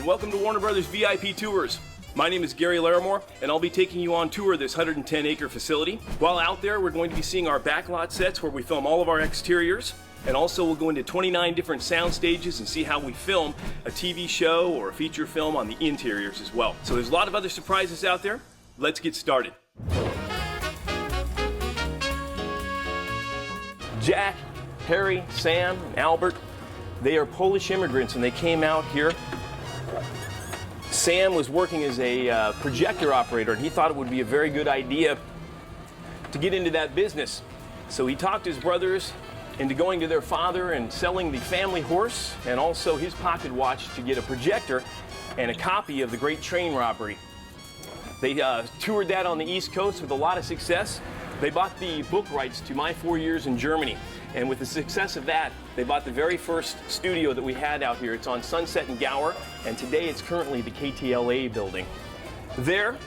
and welcome to Warner Brothers VIP Tours. My name is Gary Larimore, and I'll be taking you on tour of this 110-acre facility. While out there, we're going to be seeing our backlot sets where we film all of our exteriors, and also we'll go into 29 different sound stages and see how we film a TV show or a feature film on the interiors as well. So there's a lot of other surprises out there. Let's get started. Jack, Harry, Sam, and Albert, they are Polish immigrants and they came out here. Sam was working as a projector operator and he thought it would be a very good idea to get into that business. So he talked his brothers into going to their father and selling the family horse and also his pocket watch to get a projector and a copy of The Great Train Robbery. They toured that on the East Coast with a lot of success. They bought the book rights to My 4 Years in Germany. And with the success of that, they bought the very first studio that we had out here. It's on Sunset and Gower, and today it's currently the KTLA building. There,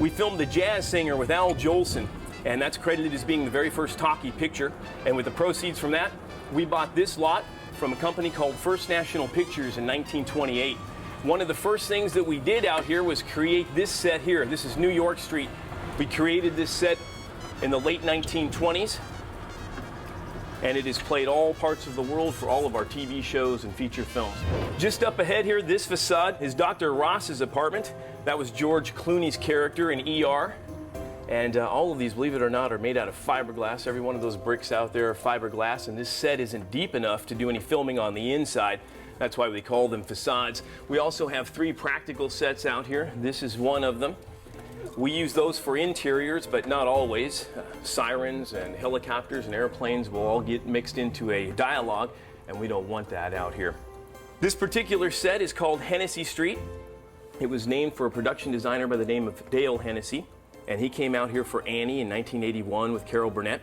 we filmed The Jazz Singer with Al Jolson, and that's credited as being the very first talkie picture. And with the proceeds from that, we bought this lot from a company called First National Pictures in 1928. One of the first things that we did out here was create this set here. This is New York Street. We created this set in the late 1920s. And it has played all parts of the world for all of our TV shows and feature films. Just up ahead here, this facade is Dr. Ross's apartment. That was George Clooney's character in ER. And all of these, believe it or not, are made out of fiberglass. Every one of those bricks out there are fiberglass, and this set isn't deep enough to do any filming on the inside. That's why we call them facades. We also have 3 practical sets out here. This is one of them. We use those for interiors, but not always. Sirens and helicopters and airplanes will all get mixed into a dialogue, and we don't want that out here. This particular set is called Hennessy Street. It was named for a production designer by the name of Dale Hennessy, and he came out here for Annie in 1981 with Carol Burnett.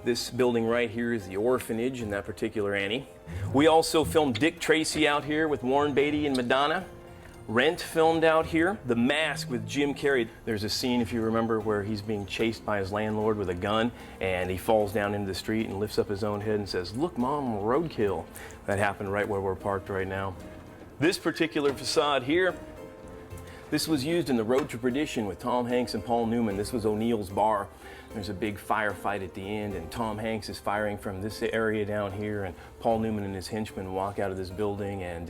This building right here is the orphanage in that particular Annie. We also filmed Dick Tracy out here with Warren Beatty and Madonna. Rent filmed out here. The Mask with Jim Carrey. There's a scene, if you remember, where he's being chased by his landlord with a gun and he falls down into the street and lifts up his own head and says, "Look, Mom, roadkill." That happened right where we're parked right now. This particular facade here, this was used in The Road to Perdition with Tom Hanks and Paul Newman. This was O'Neill's bar. There's a big firefight at the end, and Tom Hanks is firing from this area down here, and Paul Newman and his henchmen walk out of this building, and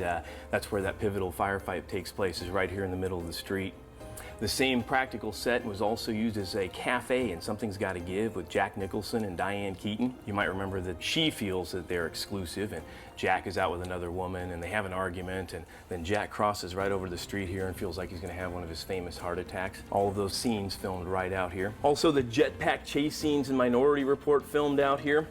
that's where that pivotal firefight takes place, is right here in the middle of the street. The same practical set was also used as a cafe in Something's Gotta Give with Jack Nicholson and Diane Keaton. You might remember that she feels that they're exclusive and Jack is out with another woman and they have an argument, and then Jack crosses right over the street here and feels like he's gonna have one of his famous heart attacks. All of those scenes filmed right out here. Also the jetpack chase scenes in Minority Report filmed out here.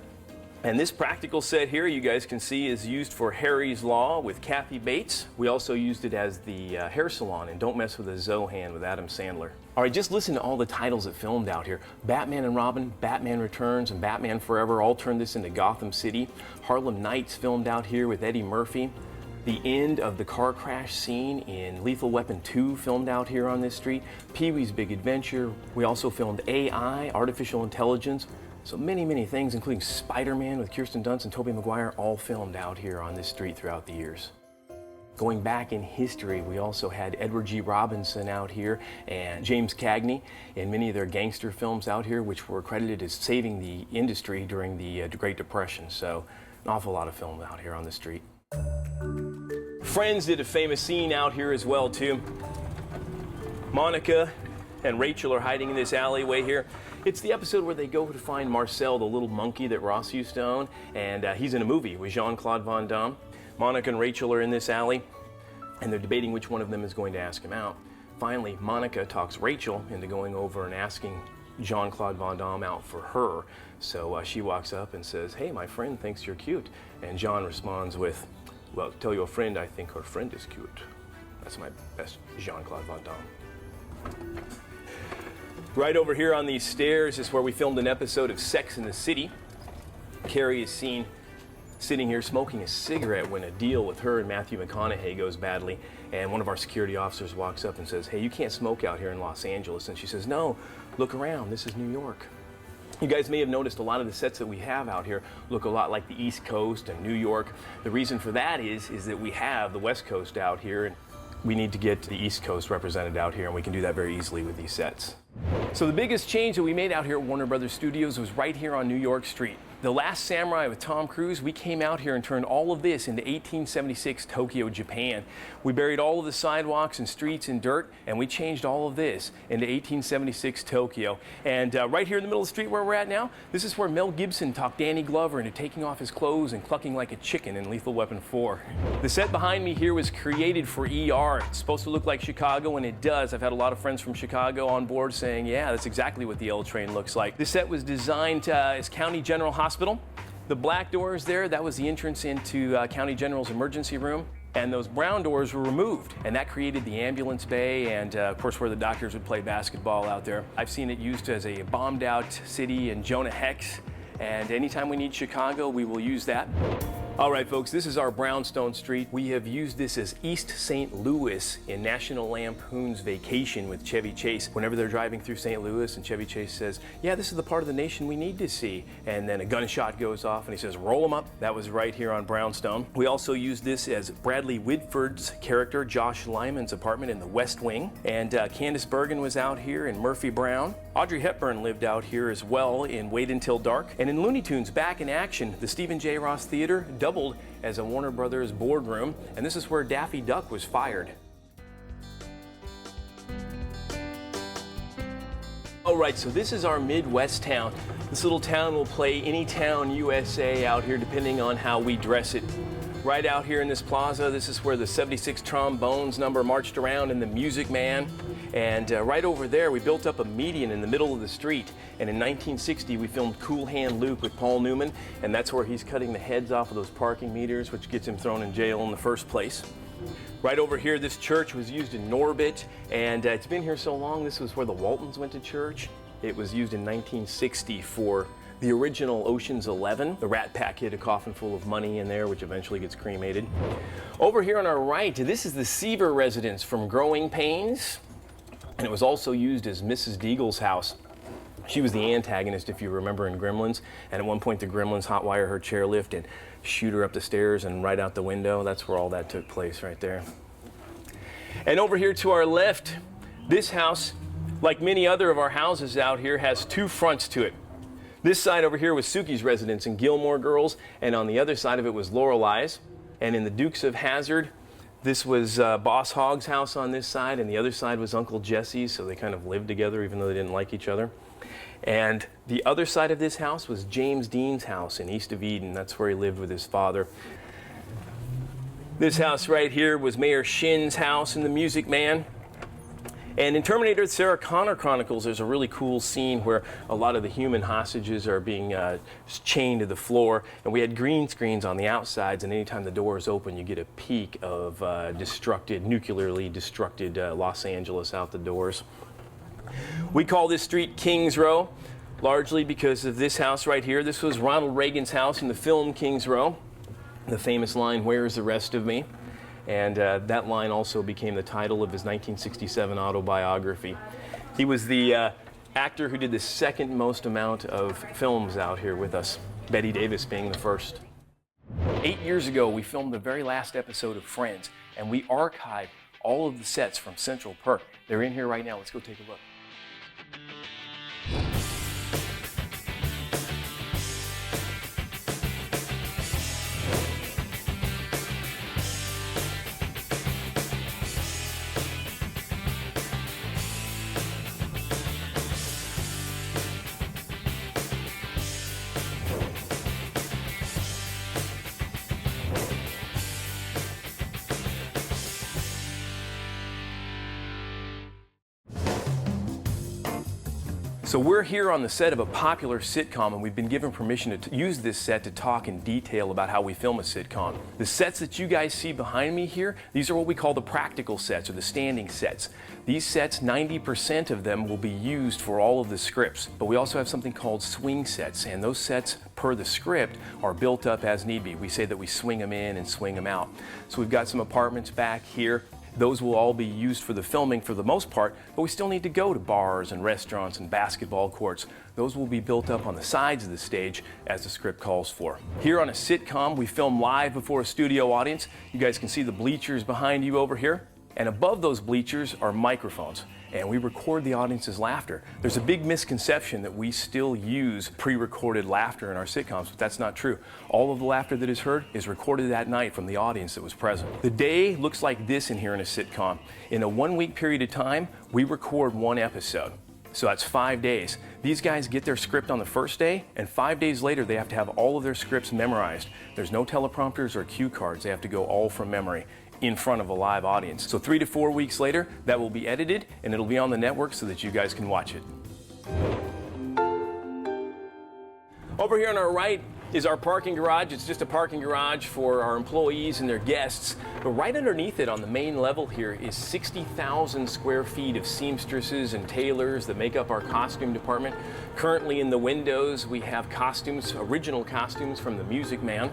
And this practical set here, you guys can see, is used for Harry's Law with Kathy Bates. We also used it as the hair salon in Don't Mess with a Zohan with Adam Sandler. All right, just listen to all the titles that filmed out here. Batman and Robin, Batman Returns, and Batman Forever all turned this into Gotham City. Harlem Nights filmed out here with Eddie Murphy. The end of the car crash scene in Lethal Weapon 2 filmed out here on this street. Pee-wee's Big Adventure. We also filmed AI, Artificial Intelligence. So many, many things, including Spider-Man with Kirsten Dunst and Tobey Maguire, all filmed out here on this street throughout the years. Going back in history, we also had Edward G. Robinson out here and James Cagney in many of their gangster films out here, which were credited as saving the industry during the Great Depression. So an awful lot of film out here on the street. Friends did a famous scene out here as well, too. Monica and Rachel are hiding in this alleyway here. It's the episode where they go to find Marcel, the little monkey that Ross used to own, and he's in a movie with Jean-Claude Van Damme. Monica and Rachel are in this alley, and they're debating which one of them is going to ask him out. Finally, Monica talks Rachel into going over and asking Jean-Claude Van Damme out for her. So she walks up and says, "Hey, my friend thinks you're cute." And John responds with, "Well, tell your friend I think her friend is cute." That's my best Jean-Claude Van Damme. Right over here on these stairs is where we filmed an episode of Sex and the City. Carrie is seen sitting here smoking a cigarette when a deal with her and Matthew McConaughey goes badly, and one of our security officers walks up and says, "Hey, you can't smoke out here in Los Angeles." And she says, "No, look around, this is New York." You guys may have noticed a lot of the sets that we have out here look a lot like the East Coast and New York. The reason for that is that we have the West Coast out here, and we need to get the East Coast represented out here, and we can do that very easily with these sets. So the biggest change that we made out here at Warner Brothers Studios was right here on New York Street. The Last Samurai with Tom Cruise, we came out here and turned all of this into 1876 Tokyo, Japan. We buried all of the sidewalks and streets in dirt, and we changed all of this into 1876 Tokyo. And right here in the middle of the street where we're at now, this is where Mel Gibson talked Danny Glover into taking off his clothes and clucking like a chicken in Lethal Weapon 4. The set behind me here was created for ER. It's supposed to look like Chicago, and it does. I've had a lot of friends from Chicago on board saying, yeah, that's exactly what the L train looks like. This set was designed as County General Hospital. The black doors there, that was the entrance into County General's emergency room. And those brown doors were removed, and that created the ambulance bay and, of course, where the doctors would play basketball out there. I've seen it used as a bombed-out city in Jonah Hex, and anytime we need Chicago, we will use that. All right, folks, this is our Brownstone Street. We have used this as East St. Louis in National Lampoon's Vacation with Chevy Chase. Whenever they're driving through St. Louis and Chevy Chase says, yeah, this is the part of the nation we need to see. And then a gunshot goes off and he says, roll them up. That was right here on Brownstone. We also used this as Bradley Whitford's character, Josh Lyman's apartment in the West Wing. And Candice Bergen was out here in Murphy Brown. Audrey Hepburn lived out here as well in Wait Until Dark. And in Looney Tunes Back in Action, the Stephen J. Ross Theater doubled as a Warner Brothers boardroom, and this is where Daffy Duck was fired. All right, so this is our Midwest town. This little town will play any town USA out here depending on how we dress it. Right out here in this plaza, this is where the 76 Trombones number marched around in the Music Man. And right over there, we built up a median in the middle of the street. And in 1960, we filmed Cool Hand Luke with Paul Newman. And that's where he's cutting the heads off of those parking meters, which gets him thrown in jail in the first place. Right over here, this church was used in Norbit. And it's been here so long, this was where the Waltons went to church. It was used in 1960 for the original Ocean's 11. The Rat Pack hid a coffin full of money in there, which eventually gets cremated. Over here on our right, this is the Seaver residence from Growing Pains. And it was also used as Mrs. Deagle's house. She was the antagonist, if you remember, in Gremlins. And at one point, the Gremlins hotwire her chairlift and shoot her up the stairs and right out the window. That's where all that took place right there. And over here to our left, this house, like many other of our houses out here, has two fronts to it. This side over here was Sookie's residence in Gilmore Girls, and on the other side of it was Lorelei's. And in the Dukes of Hazzard, this was Boss Hogg's house on this side, and the other side was Uncle Jesse's, so they kind of lived together even though they didn't like each other. And the other side of this house was James Dean's house in East of Eden. That's where he lived with his father. This house right here was Mayor Shin's house in The Music Man. And in Terminator Sarah Connor Chronicles, there's a really cool scene where a lot of the human hostages are being chained to the floor. And we had green screens on the outsides, and anytime the door is open, you get a peek of nuclearly destructed Los Angeles out the doors. We call this street Kings Row, largely because of this house right here. This was Ronald Reagan's house in the film Kings Row. The famous line, "Where's the rest of me?" And that line also became the title of his 1967 autobiography. He was the actor who did the second most amount of films out here with us, Bette Davis being the first. 8 years ago, we filmed the very last episode of Friends, and we archived all of the sets from Central Perk. They're in here right now. Let's go take a look. So we're here on the set of a popular sitcom, and we've been given permission to use this set to talk in detail about how we film a sitcom. The sets that you guys see behind me here, these are what we call the practical sets, or the standing sets. These sets, 90% of them will be used for all of the scripts, but we also have something called swing sets, and those sets, per the script, are built up as need be. We say that we swing them in and swing them out. So we've got some apartments back here. Those will all be used for the filming for the most part, but we still need to go to bars and restaurants and basketball courts. Those will be built up on the sides of the stage as the script calls for. Here on a sitcom, we film live before a studio audience. You guys can see the bleachers behind you over here. And above those bleachers are microphones, and we record the audience's laughter. There's a big misconception that we still use pre-recorded laughter in our sitcoms, but that's not true. All of the laughter that is heard is recorded that night from the audience that was present. The day looks like this in here in a sitcom. In a 1 week period of time, we record 1 episode. So that's 5 days. These guys get their script on the first day, and 5 days later they have to have all of their scripts memorized. There's no teleprompters or cue cards. They have to go all from memory in front of a live audience. So 3 to 4 weeks later, that will be edited and it'll be on the network so that you guys can watch it. Over here on our right is our parking garage. It's just a parking garage for our employees and their guests. But right underneath it on the main level here is 60,000 square feet of seamstresses and tailors that make up our costume department. Currently in the windows, we have costumes, original costumes from The Music Man.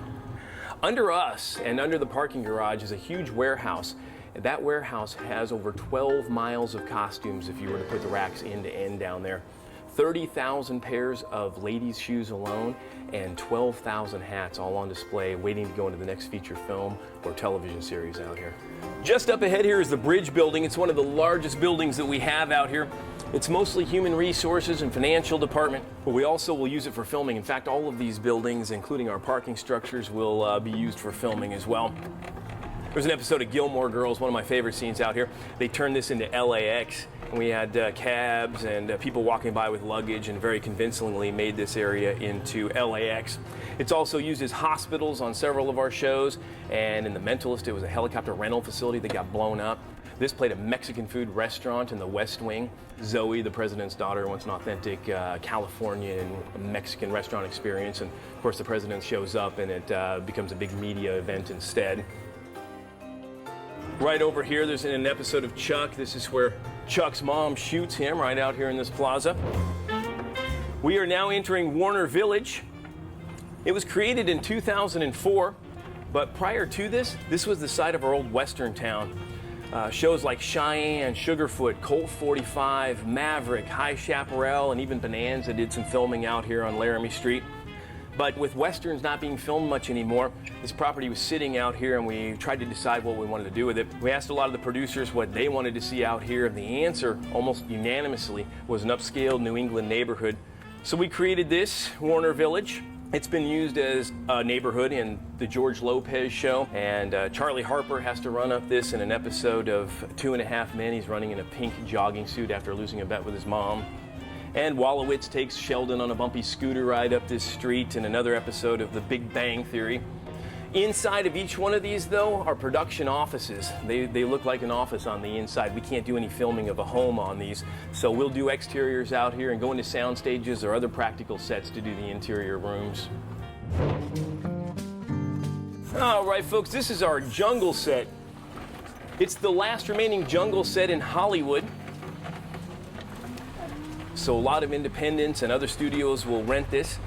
Under us and under the parking garage is a huge warehouse. That warehouse has over 12 miles of costumes if you were to put the racks end to end down there. 30,000 pairs of ladies' shoes alone and 12,000 hats all on display waiting to go into the next feature film or television series out here. Just up ahead here is the Bridge Building. It's one of the largest buildings that we have out here. It's mostly human resources and financial department, but we also will use it for filming. In fact, all of these buildings, including our parking structures, will be used for filming as well. There's an episode of Gilmore Girls, one of my favorite scenes out here. They turned this into LAX, and we had cabs and people walking by with luggage, and very convincingly made this area into LAX. It's also used as hospitals on several of our shows, and in The Mentalist, it was a helicopter rental facility that got blown up. This played a Mexican food restaurant in the West Wing. Zoe, the president's daughter, wants an authentic Californian Mexican restaurant experience, and of course the president shows up and it becomes a big media event instead. Right over here, there's an episode of Chuck. This is where Chuck's mom shoots him, right out here in this plaza. We are now entering Warner Village. It was created in 2004, but prior to this, this was the site of our old Western town. Shows like Cheyenne, Sugarfoot, Colt 45, Maverick, High Chaparral, and even Bonanza did some filming out here on Laramie Street. But with Westerns not being filmed much anymore, this property was sitting out here and we tried to decide what we wanted to do with it. We asked a lot of the producers what they wanted to see out here, and the answer, almost unanimously, was an upscale New England neighborhood. So we created this, Warner Village. It's been used as a neighborhood in the George Lopez show, and Charlie Harper has to run up this in an episode of 2.5 Men. He's running in a pink jogging suit after losing a bet with his mom. And Wolowitz takes Sheldon on a bumpy scooter ride up this street in another episode of The Big Bang Theory. Inside of each one of these, though, are production offices. They look like an office on the inside. We can't do any filming of a home on these, so we'll do exteriors out here and go into sound stages or other practical sets to do the interior rooms. All right, folks, this is our jungle set. It's the last remaining jungle set in Hollywood. So a lot of independents and other studios will rent this.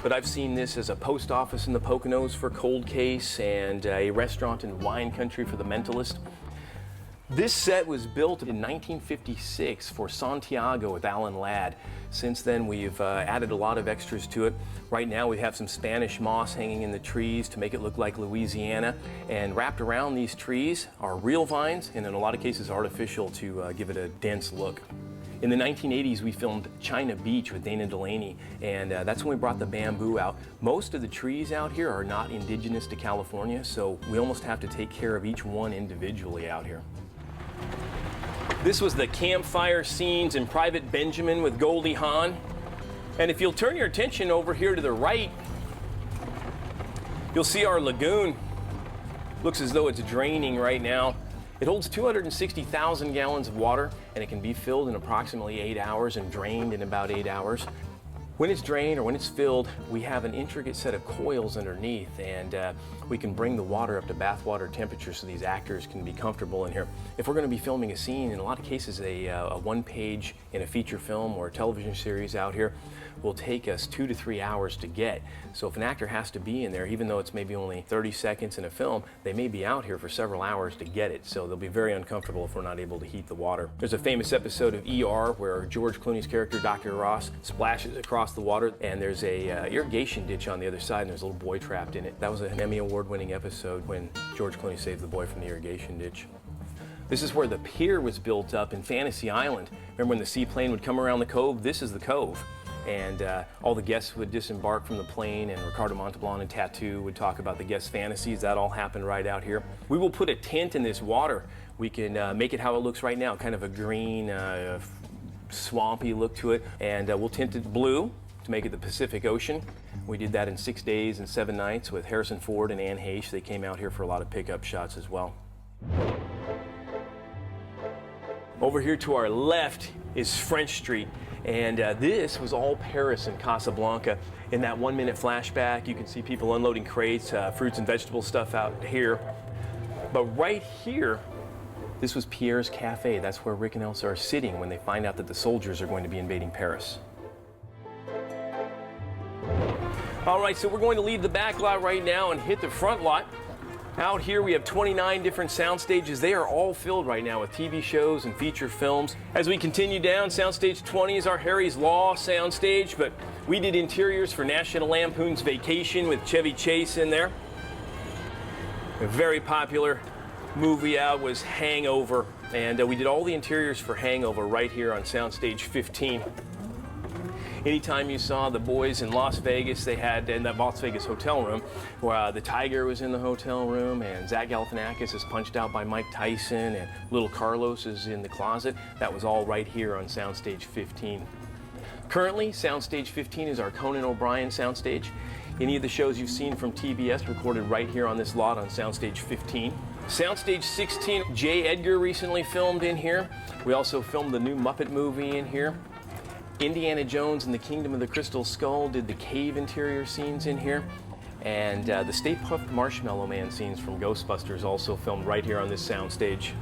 But I've seen this as a post office in the Poconos for Cold Case and a restaurant in wine country for The Mentalist. This set was built in 1956 for Santiago with Alan Ladd. Since then, we've added a lot of extras to it. Right now, we have some Spanish moss hanging in the trees to make it look like Louisiana. And wrapped around these trees are real vines, and in a lot of cases artificial to give it a dense look. In the 1980s, we filmed China Beach with Dana Delaney, and that's when we brought the bamboo out. Most of the trees out here are not indigenous to California, so we almost have to take care of each one individually out here. This was the campfire scenes in Private Benjamin with Goldie Hawn. And if you'll turn your attention over here to the right, you'll see our lagoon. Looks as though it's draining right now. It holds 260,000 gallons of water, and it can be filled in approximately 8 hours and drained in about 8 hours. When it's drained or when it's filled, we have an intricate set of coils underneath, and we can bring the water up to bathwater temperature so these actors can be comfortable in here. If we're going to be filming a scene, in a lot of cases a one-page in a feature film or a television series out here will take us 2 to 3 hours to get. So if an actor has to be in there, even though it's maybe only 30 seconds in a film, they may be out here for several hours to get it. So they'll be very uncomfortable if we're not able to heat the water. There's a famous episode of ER where George Clooney's character, Dr. Ross, splashes across the water, and there's a irrigation ditch on the other side, and there's a little boy trapped in it. That was an Emmy Award-winning episode when George Clooney saved the boy from the irrigation ditch. This is where the pier was built up in Fantasy Island. Remember when the seaplane would come around the cove? This is the cove. And all the guests would disembark from the plane, and Ricardo Montalban and Tattoo would talk about the guests' fantasies. That all happened right out here. We will put a tint in this water. We can make it how it looks right now, kind of a green, swampy look to it. And we'll tint it blue to make it the Pacific Ocean. We did that in 6 days and 7 nights with Harrison Ford and Anne Heche. They came out here for a lot of pickup shots as well. Over here to our left is French Street, and this was all Paris and Casablanca. In that 1-minute flashback, you can see people unloading crates, fruits and vegetable stuff out here. But right here, this was Pierre's Cafe. That's where Rick and Elsa are sitting when they find out that the soldiers are going to be invading Paris. All right, so we're going to leave the back lot right now and hit the front lot. Out here we have 29 different sound stages. They are all filled right now with TV shows and feature films. As we continue down, soundstage 20 is our Harry's Law soundstage, but we did interiors for National Lampoon's Vacation with Chevy Chase in there. A very popular movie out was Hangover, and we did all the interiors for Hangover right here on soundstage 15. Anytime you saw the boys in Las Vegas, they had in that Las Vegas hotel room where the Tiger was in the hotel room, and Zach Galifianakis is punched out by Mike Tyson, and little Carlos is in the closet. That was all right here on soundstage 15. Currently, soundstage 15 is our Conan O'Brien soundstage. Any of the shows you've seen from TBS recorded right here on this lot on soundstage 15. Soundstage 16, J. Edgar recently filmed in here. We also filmed the new Muppet movie in here. Indiana Jones and the Kingdom of the Crystal Skull did the cave interior scenes in here. And the Stay Puft Marshmallow Man scenes from Ghostbusters also filmed right here on this soundstage.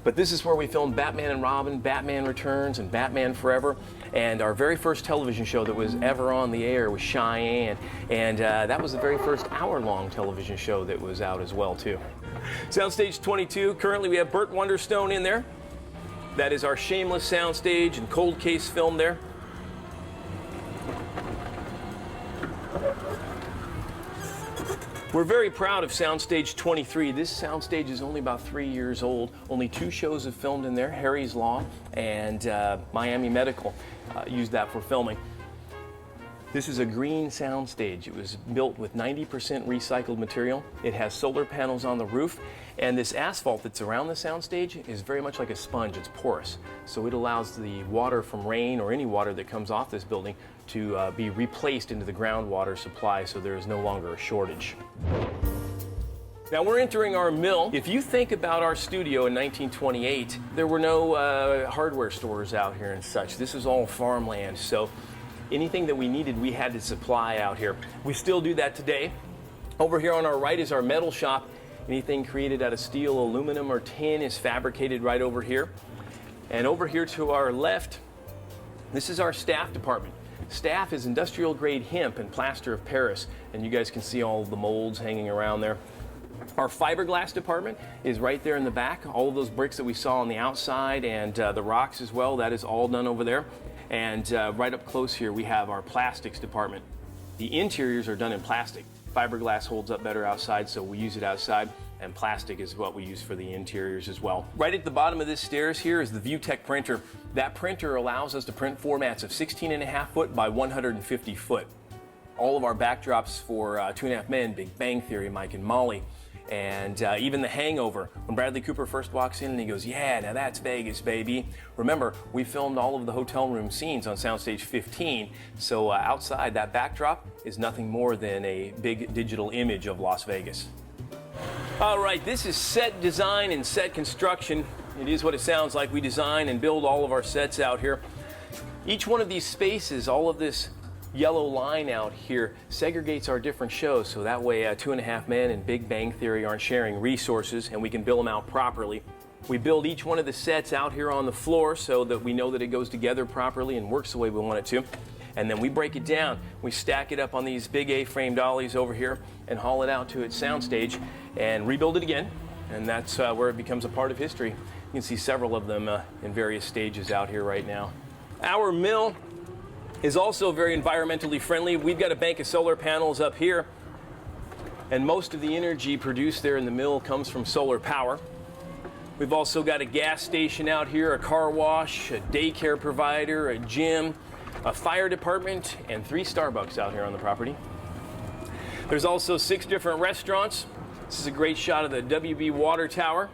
But this is where we filmed Batman and Robin, Batman Returns, and Batman Forever. And our very first television show that was ever on the air was Cheyenne. And that was the very first hour-long television show that was out as well, too. Soundstage 22, currently we have Burt Wonderstone in there. That is our Shameless soundstage and Cold Case film there. We're very proud of soundstage 23. This soundstage is only about 3 years old. Only 2 shows have filmed in there, Harry's Law and Miami Medical used that for filming. This is a green soundstage. It was built with 90% recycled material. It has solar panels on the roof, and this asphalt that's around the soundstage is very much like a sponge. It's porous, so it allows the water from rain or any water that comes off this building to be replaced into the groundwater supply, so there is no longer a shortage. Now we're entering our mill. If you think about our studio in 1928, there were no hardware stores out here and such. This is all farmland, so anything that we needed, we had to supply out here. We still do that today. Over here on our right is our metal shop. Anything created out of steel, aluminum, or tin is fabricated right over here. And over here to our left, this is our staff department. Staff is industrial grade hemp and plaster of Paris, and you guys can see all of the molds hanging around there. Our fiberglass department is right there in the back. All of those bricks that we saw on the outside and the rocks as well, that is all done over there. And right up close here, we have our plastics department. The interiors are done in plastic. Fiberglass holds up better outside, so we use it outside, and plastic is what we use for the interiors as well. Right at the bottom of this stairs here is the ViewTech printer. That printer allows us to print formats of 16.5 foot by 150 foot. All of our backdrops for Two and a Half Men, Big Bang Theory, Mike and Molly, and even The Hangover. When Bradley Cooper first walks in and he goes, "Yeah, now that's Vegas, baby." Remember, we filmed all of the hotel room scenes on soundstage 15, so outside that backdrop is nothing more than a big digital image of Las Vegas. All right, this is set design and set construction. It is what it sounds like. We design and build all of our sets out here. Each one of these spaces, all of this yellow line out here, segregates our different shows, so that way Two and a Half Men and Big Bang Theory aren't sharing resources and we can bill them out properly. We build each one of the sets out here on the floor so that we know that it goes together properly and works the way we want it to. And then we break it down. We stack it up on these big A-frame dollies over here and haul it out to its soundstage and rebuild it again. And that's where it becomes a part of history. You can see several of them in various stages out here right now. Our mill is also very environmentally friendly. We've got a bank of solar panels up here, and most of the energy produced there in the mill comes from solar power. We've also got a gas station out here, a car wash, a daycare provider, a gym, a fire department, and 3 Starbucks out here on the property. There's also 6 different restaurants. This is a great shot of the WB water tower.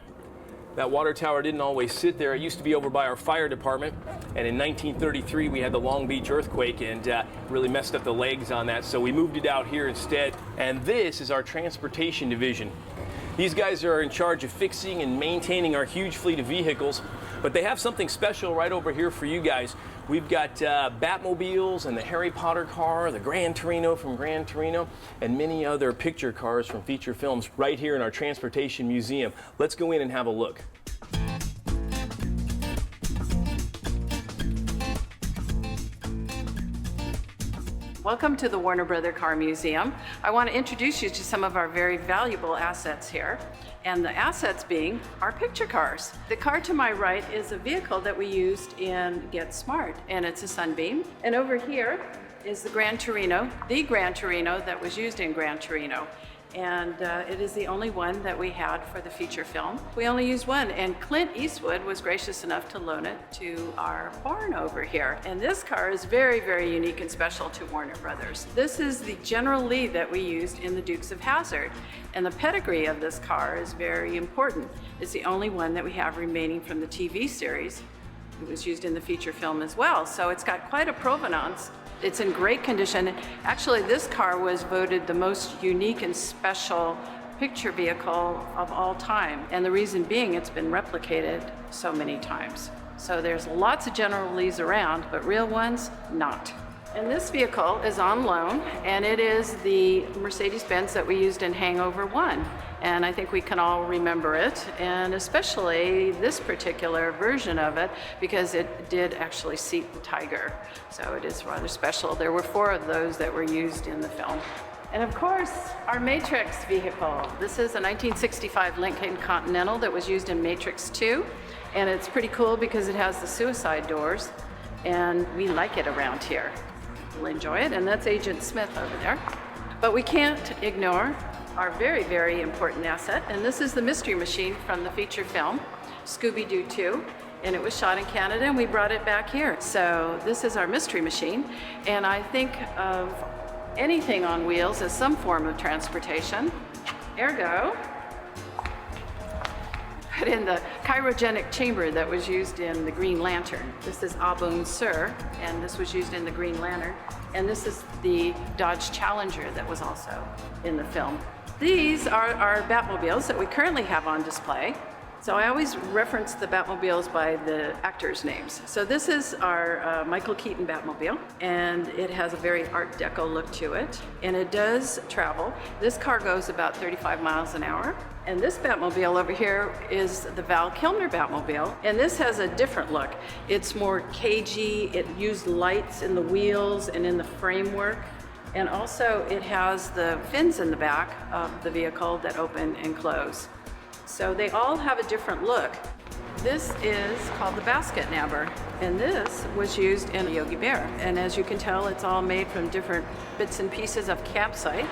That water tower didn't always sit there. It used to be over by our fire department. And in 1933, we had the Long Beach earthquake and really messed up the legs on that. So we moved it out here instead. And this is our transportation division. These guys are in charge of fixing and maintaining our huge fleet of vehicles. But they have something special right over here for you guys. We've got Batmobiles and the Harry Potter car, the Gran Torino from Gran Torino, and many other picture cars from feature films right here in our Transportation Museum. Let's go in and have a look. Welcome to the Warner Brother Car Museum. I want to introduce you to some of our very valuable assets here, and the assets being our picture cars. The car to my right is a vehicle that we used in Get Smart, and it's a Sunbeam. And over here is the Gran Torino that was used in Gran Torino. And it is the only one that we had for the feature film. We only used one, and Clint Eastwood was gracious enough to loan it to our barn over here. And this car is very, very unique and special to Warner Brothers. This is the General Lee that we used in the Dukes of Hazzard. And the pedigree of this car is very important. It's the only one that we have remaining from the TV series. It was used in the feature film as well. So it's got quite a provenance. It's in great condition. Actually, this car was voted the most unique and special picture vehicle of all time. And the reason being, it's been replicated so many times. So there's lots of General Lees around, but real ones, not. And this vehicle is on loan, and it is the Mercedes-Benz that we used in Hangover 1. And I think we can all remember it, and especially this particular version of it, because it did actually seat the tiger. So it is rather special. There were 4 of those that were used in the film. And of course, our Matrix vehicle. This is a 1965 Lincoln Continental that was used in Matrix 2. And it's pretty cool because it has the suicide doors, and we like it around here. We'll enjoy it, and that's Agent Smith over there. But we can't ignore our very, very important asset, and this is the Mystery Machine from the feature film, Scooby-Doo 2, and it was shot in Canada, and we brought it back here. So this is our Mystery Machine, and I think of anything on wheels as some form of transportation. Ergo, put in the cryogenic chamber that was used in the Green Lantern. This is Abun Sur, and this was used in the Green Lantern. And this is the Dodge Challenger that was also in the film. These are our Batmobiles that we currently have on display. So I always reference the Batmobiles by the actors' names. So this is our Michael Keaton Batmobile, and it has a very Art Deco look to it, and it does travel. This car goes about 35 miles an hour. And this Batmobile over here is the Val Kilmer Batmobile, and this has a different look. It's more cagey, it used lights in the wheels and in the framework, and also it has the fins in the back of the vehicle that open and close. So they all have a different look. This is called the Basket Nabber, and this was used in Yogi Bear. And as you can tell, it's all made from different bits and pieces of campsite.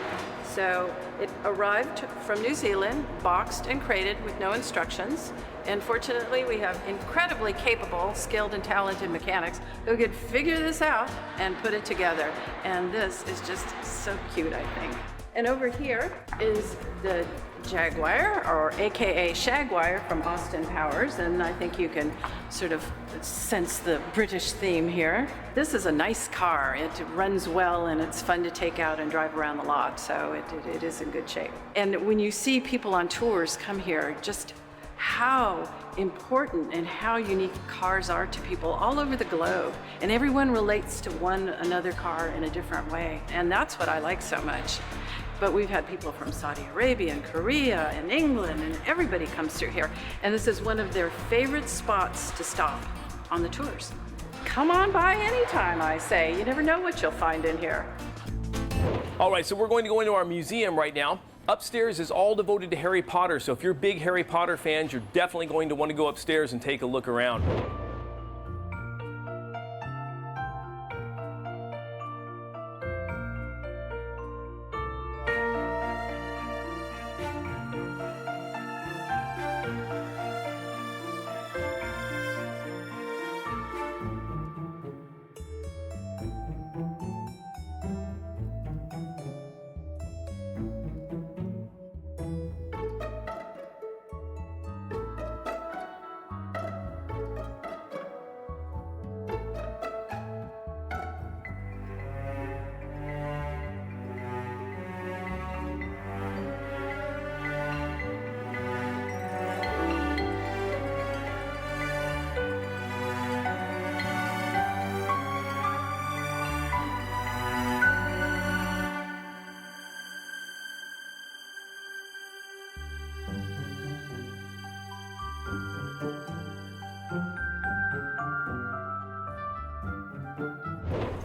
So it arrived from New Zealand, boxed and crated with no instructions. And fortunately, we have incredibly capable, skilled, and talented mechanics who could figure this out and put it together. And this is just so cute, I think. And over here is the Jaguar, or AKA Shagwire from Austin Powers, and I think you can sort of sense the British theme here. This is a nice car. It runs well, and it's fun to take out and drive around the lot, so it is in good shape. And when you see people on tours come here, just how important and how unique cars are to people all over the globe. And everyone relates to one another car in a different way. And that's what I like so much. But we've had people from Saudi Arabia and Korea and England, and everybody comes through here. And this is one of their favorite spots to stop on the tours. Come on by anytime, I say. You never know what you'll find in here. All right, so we're going to go into our museum right now. Upstairs is all devoted to Harry Potter, so if you're big Harry Potter fans, you're definitely going to want to go upstairs and take a look around.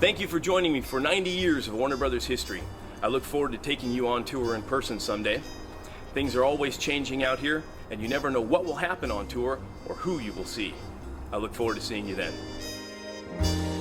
Thank you for joining me for 90 years of Warner Brothers history. I look forward to taking you on tour in person someday. Things are always changing out here, and you never know what will happen on tour or who you will see. I look forward to seeing you then.